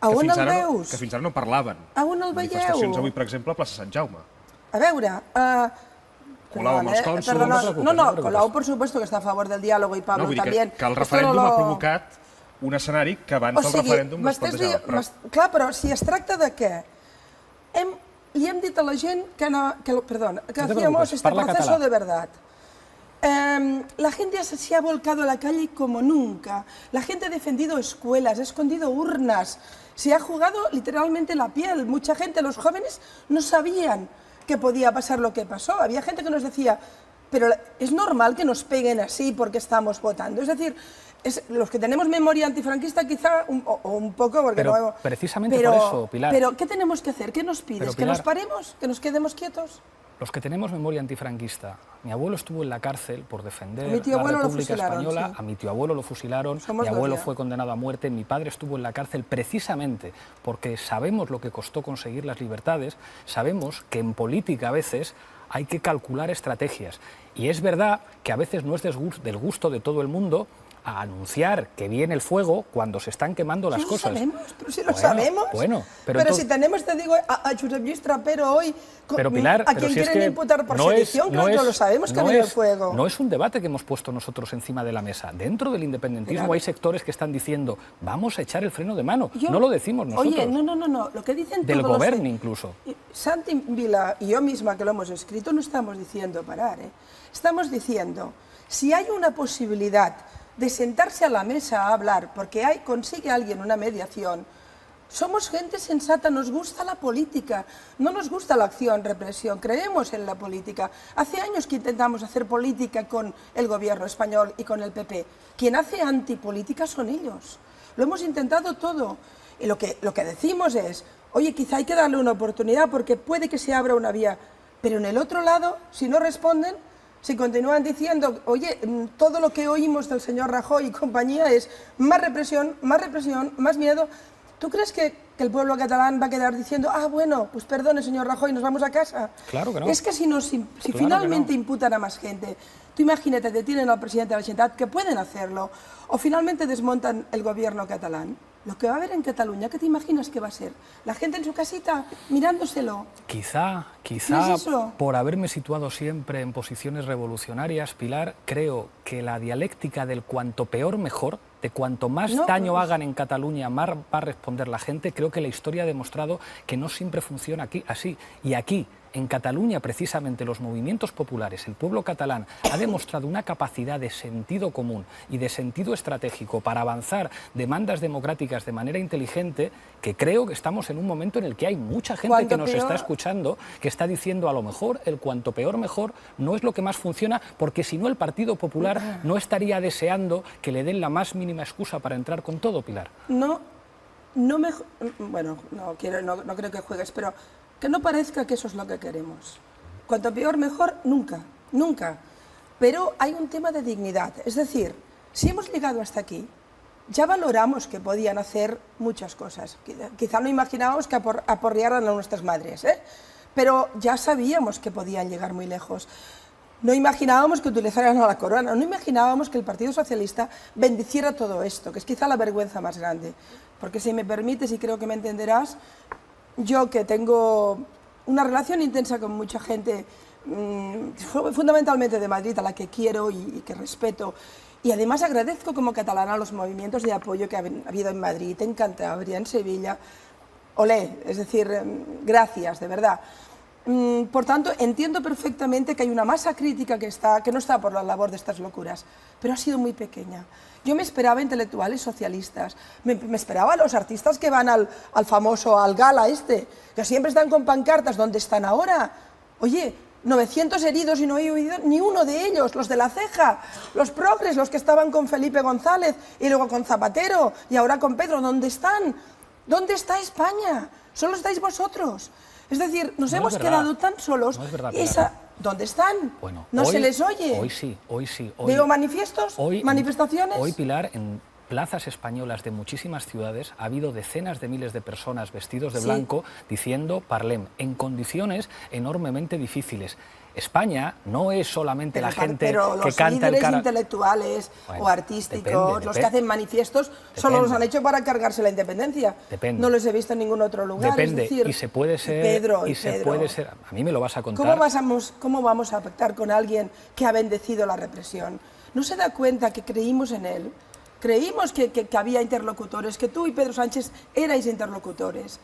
A que on fins el ara, veus? que fins ara no parlaven. A on el Manifestacions veieu? avui, per exemple, a plaça Sant Jaume. a veure... Colau amb els cònsols. perdona, No te preocupes, no, no te preocupes. Colau por supuesto que está a favor del diálogo y Pablo vull dir también. que el Esto referèndum no lo- ha provocat un escenari que abans del referèndum no es plantejava. Clar, però si es tracta de què? Li hem dit a la gent que hacíamos preocupes, este parla proceso català. de verdad. La gente se ha volcado a la calle como nunca. La gente ha defendido escuelas, ha escondido urnas, se ha jugado literalmente la piel. Mucha gente, los jóvenes, no sabían que podía pasar lo que pasó. Había gente que nos decía, pero es normal que nos peguen así porque estamos votando. Es decir, los que tenemos memoria antifranquista quizá un poco, porque Pero no... precisamente por eso, Pilar. Pero ¿qué tenemos que hacer? ¿Qué nos pides? Pero, ¿Que nos Pilar, paremos? ¿Que nos quedemos quietos? Los que tenemos memoria antifranquista, mi abuelo estuvo en la cárcel por defender A mi tío la abuelo lo República fusilaron, Española, sí. a mi tío abuelo lo fusilaron, Somos mi abuelo dos ya. fue condenado a muerte, mi padre estuvo en la cárcel precisamente porque sabemos lo que costó conseguir las libertades, sabemos que en política a veces hay que calcular estrategias y es verdad que a veces no es del gusto de todo el mundo a anunciar que viene el fuego cuando se están quemando las Sí, cosas. Lo sabemos, pero si lo Bueno, sabemos. bueno, pero pero entonces- si tenemos, te digo, a Josep Lluís Trapero hoy, Pero Pilar, a pero quien si es quieren que imputar por sedición, claro que lo sabemos que viene el fuego. No es un debate que hemos puesto nosotros encima de la mesa. Dentro del independentismo Claro. hay sectores que están diciendo vamos a echar el freno de mano. Yo- No lo decimos nosotros. Oye, no, lo que dicen Del todos los- gobierno incluso. Santi Vila y yo misma que lo hemos escrito no estamos diciendo parar, ¿eh? Estamos diciendo, si hay una posibilidad de sentarse a la mesa a hablar porque consigue alguien una mediación, somos gente sensata, nos gusta la política, no nos gusta la acción, represión, creemos en la política. Hace años que intentamos hacer política con el gobierno español y con el PP. Quien hace antipolítica son ellos. Lo hemos intentado todo. Y lo que decimos es, oye, quizá hay que darle una oportunidad porque puede que se abra una vía, pero en el otro lado, si no responden, si continúan diciendo, oye, todo lo que oímos del señor Rajoy y compañía es más represión, más miedo, ¿tú crees que el pueblo catalán va a quedar diciendo, bueno, pues perdone, señor Rajoy, nos vamos a casa? Claro que no. Es que si que finalmente no. imputan a más gente, tú imagínate, detienen al presidente de la Generalitat, que pueden hacerlo, o finalmente desmontan el gobierno catalán. Lo que va a haber en Cataluña, ¿qué te imaginas que va a ser? La gente en su casita mirándoselo. Quizá ¿No es eso? por haberme situado siempre en posiciones revolucionarias, Pilar, creo que la dialéctica del cuanto peor mejor, de cuanto más No, daño pues- hagan en Cataluña, más va a responder la gente, creo que la historia ha demostrado que no siempre funciona así. Y aquí, en Cataluña, precisamente los movimientos populares, el pueblo catalán, ha demostrado una capacidad de sentido común y de sentido estratégico para avanzar demandas democráticas de manera inteligente, que creo que estamos en un momento en el que hay mucha gente Cuanto que nos peor- está escuchando, que está diciendo a lo mejor el cuanto peor mejor no es lo que más funciona, porque si no el Partido Popular no estaría deseando que le den la más mínima excusa para entrar con todo, Pilar. No creo que juegues, pero que no parezca que eso es lo que queremos. Cuanto peor, mejor, nunca. Pero hay un tema de dignidad. Es decir, si hemos llegado hasta aquí, ya valoramos que podían hacer muchas cosas. Quizá no imaginábamos que aporrearan a nuestras madres, ¿eh? Pero ya sabíamos que podían llegar muy lejos. No imaginábamos que utilizaran a la corona, no imaginábamos que el Partido Socialista bendiciera todo esto, que es quizá la vergüenza más grande. Porque si me permites, y creo que me entenderás, yo que tengo una relación intensa con mucha gente, fundamentalmente de Madrid, a la que quiero y que respeto, y además agradezco como catalana los movimientos de apoyo que ha habido en Madrid, en Cantabria, en Sevilla, olé, es decir, gracias, de verdad. Por tanto, entiendo perfectamente que hay una masa crítica que no está por la labor de estas locuras, pero ha sido muy pequeña. Yo me esperaba intelectuales socialistas, me esperaba a los artistas que van al famoso, al gala que siempre están con pancartas, ¿dónde están ahora? Oye, 900 heridos y no he oído ni uno de ellos, los de la ceja, los progres, los que estaban con Felipe González y luego con Zapatero y ahora con Pedro. ¿Dónde están? ¿Dónde está España? Solo estáis vosotros. Es decir, nos hemos quedado tan solos. No es verdad, ¿Dónde están? Bueno, ¿No hoy, se les oye? Hoy sí, hoy sí. ¿Veo manifiestos? ¿Manifestaciones? Hoy, Pilar, en plazas españolas de muchísimas ciudades ha habido decenas de miles de personas vestidos de blanco diciendo parlem, en condiciones enormemente difíciles. España no es solamente la gente que canta el Pero los líderes cara... intelectuales o artísticos, los que hacen manifiestos, solo los han hecho para cargarse la independencia. No los he visto en ningún otro lugar. Depende, es decir, y se puede ser... Pedro, a mí me lo vas a contar. ¿Cómo vamos a pactar con alguien que ha bendecido la represión? ¿No se da cuenta que creímos en él? Creímos que había interlocutores, que tú y Pedro Sánchez erais interlocutores.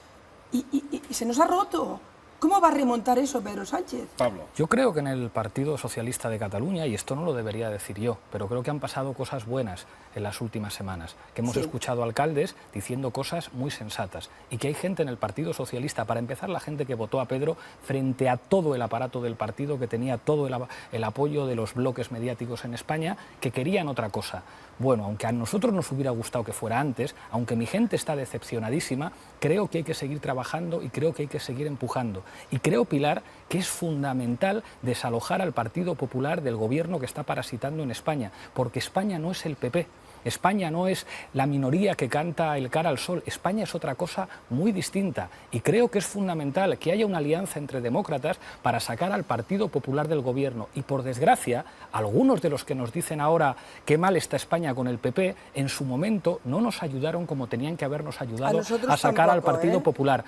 Y se nos ha roto. ¿Cómo va a remontar eso Pedro Sánchez? Pablo. Yo creo que en el Partido Socialista de Cataluña, y esto no lo debería decir yo, pero creo que han pasado cosas buenas en las últimas semanas, que hemos escuchado alcaldes diciendo cosas muy sensatas y que hay gente en el Partido Socialista, para empezar la gente que votó a Pedro frente a todo el aparato del partido, que tenía todo el apoyo de los bloques mediáticos en España, que querían otra cosa. Bueno, aunque a nosotros nos hubiera gustado que fuera antes, aunque mi gente está decepcionadísima, creo que hay que seguir trabajando y creo que hay que seguir empujando. Y creo, Pilar, que es fundamental desalojar al Partido Popular del gobierno que está parasitando en España, porque España no es el PP. España no es la minoría que canta el cara al sol, España es otra cosa muy distinta y creo que es fundamental que haya una alianza entre demócratas para sacar al Partido Popular del gobierno y por desgracia algunos de los que nos dicen ahora qué mal está España con el PP en su momento no nos ayudaron como tenían que habernos ayudado a sacar al Partido Popular.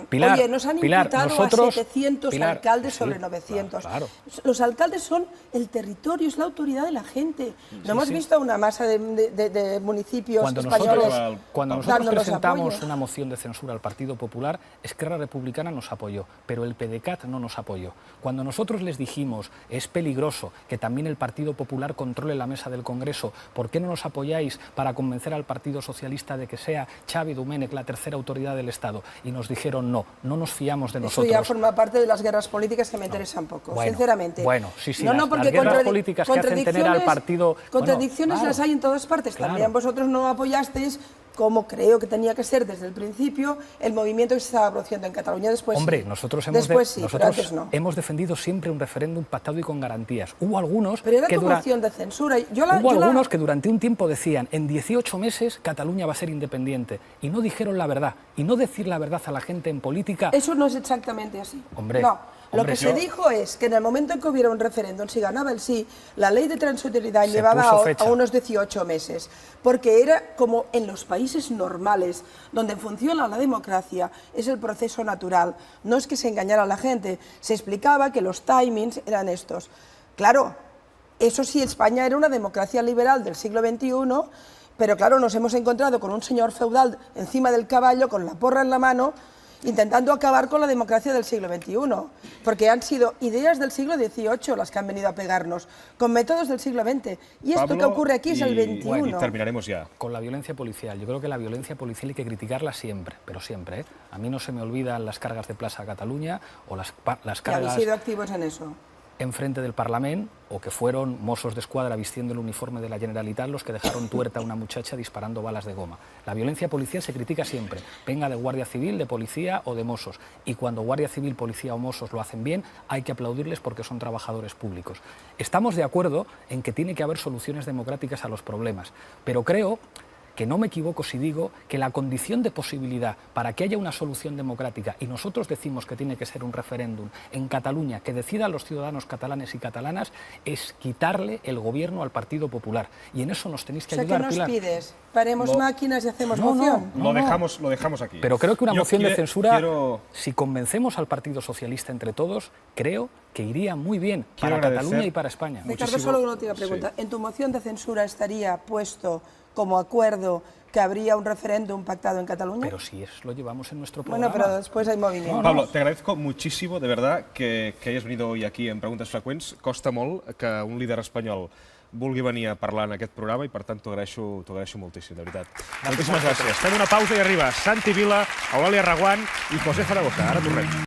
Pilar, oye, nos han imputado nosotros, a 700 alcaldes sobre 900. Claro. Los alcaldes son el territorio, es la autoridad de la gente. No hemos visto una masa de municipios españoles. Cuando nosotros presentamos una moción de censura al Partido Popular, Esquerra Republicana nos apoyó, pero el PDeCAT no nos apoyó. Cuando nosotros les dijimos es peligroso que también el Partido Popular controle la mesa del Congreso, ¿por qué no nos apoyáis para convencer al Partido Socialista de que sea Xavi Domènech la tercera autoridad del Estado? Y nos dijeron no nos fiamos de nosotros. Eso ya forma parte de las guerras políticas que me interesan poco, sinceramente. Bueno, sí, porque las guerras políticas que hacen tener al partido... Contradicciones las hay en todas partes. Claro. También vosotros no apoyasteis, como creo que tenía que ser desde el principio, el movimiento que se estaba produciendo en Cataluña. Después Hombre, nosotros hemos defendido siempre un referéndum pactado y con garantías. Hubo algunos Pero era tu moción de censura. Hubo algunos que durante un tiempo decían en 18 meses Cataluña va a ser independiente y no dijeron la verdad. Y no decir la verdad a la gente en política... Eso no es exactamente así. Hombre, lo que se dijo es que en el momento en que hubiera un referéndum, si ganaba el sí, la ley de transitoriedad llevaba a unos 18 meses, porque era como en los países normales, donde funciona la democracia, es el proceso natural. No es que se engañara a la gente, se explicaba que los timings eran estos. Claro, eso sí, España era una democracia liberal del siglo XXI, pero claro, nos hemos encontrado con un señor feudal encima del caballo, con la porra en la mano, intentando acabar con la democracia del siglo XXI, porque han sido ideas del siglo XVIII las que han venido a pegarnos, con métodos del siglo XX. Y esto que ocurre aquí es el XXI. Bueno, y terminaremos ya. Con la violencia policial. Yo creo que la violencia policial hay que criticarla siempre, pero siempre. ¿eh? A mí no se me olvidan las cargas de Plaza Cataluña o las cargas... ¿Habéis sido activos en eso? Enfrente del Parlamento, o que fueron Mossos d'Esquadra vistiendo el uniforme de la Generalitat los que dejaron tuerta a una muchacha disparando balas de goma. La violencia policial se critica siempre, venga de Guardia Civil, de Policía o de Mossos. Y cuando Guardia Civil, Policía o Mossos lo hacen bien, hay que aplaudirles porque son trabajadores públicos. Estamos de acuerdo en que tiene que haber soluciones democráticas a los problemas, pero creo que no me equivoco si digo que la condición de posibilidad para que haya una solución democrática, y nosotros decimos que tiene que ser un referéndum en Cataluña, que decidan los ciudadanos catalanes y catalanas, es quitarle el gobierno al Partido Popular. Y en eso nos tenéis que ayudar, Pilar. ¿Qué nos pides? ¿Paremos máquinas y hacemos moción? Lo dejamos aquí. Pero creo que una moción de censura, si convencemos al Partido Socialista entre todos, creo que iría muy bien para Cataluña y para España. Ricardo, solo una última pregunta. ¿En tu moción de censura estaría puesto como acuerdo que habría un referéndum pactado en Cataluña? Pero si eso lo llevamos en nuestro programa. Bueno, pero después hay movimiento. Pablo, te agradezco muchísimo, de verdad, que hayas venido hoy aquí en Preguntes Freqüents. Costa molt que un líder espanyol vulgui venir a parlar en aquest programa i, per tant, t'ho agraeixo moltíssim, de veritat. Moltíssimes gràcies. Fem una pausa i arriba Santi Vila, Eulàlia Reguant i José Zaragoza. Ara tornem.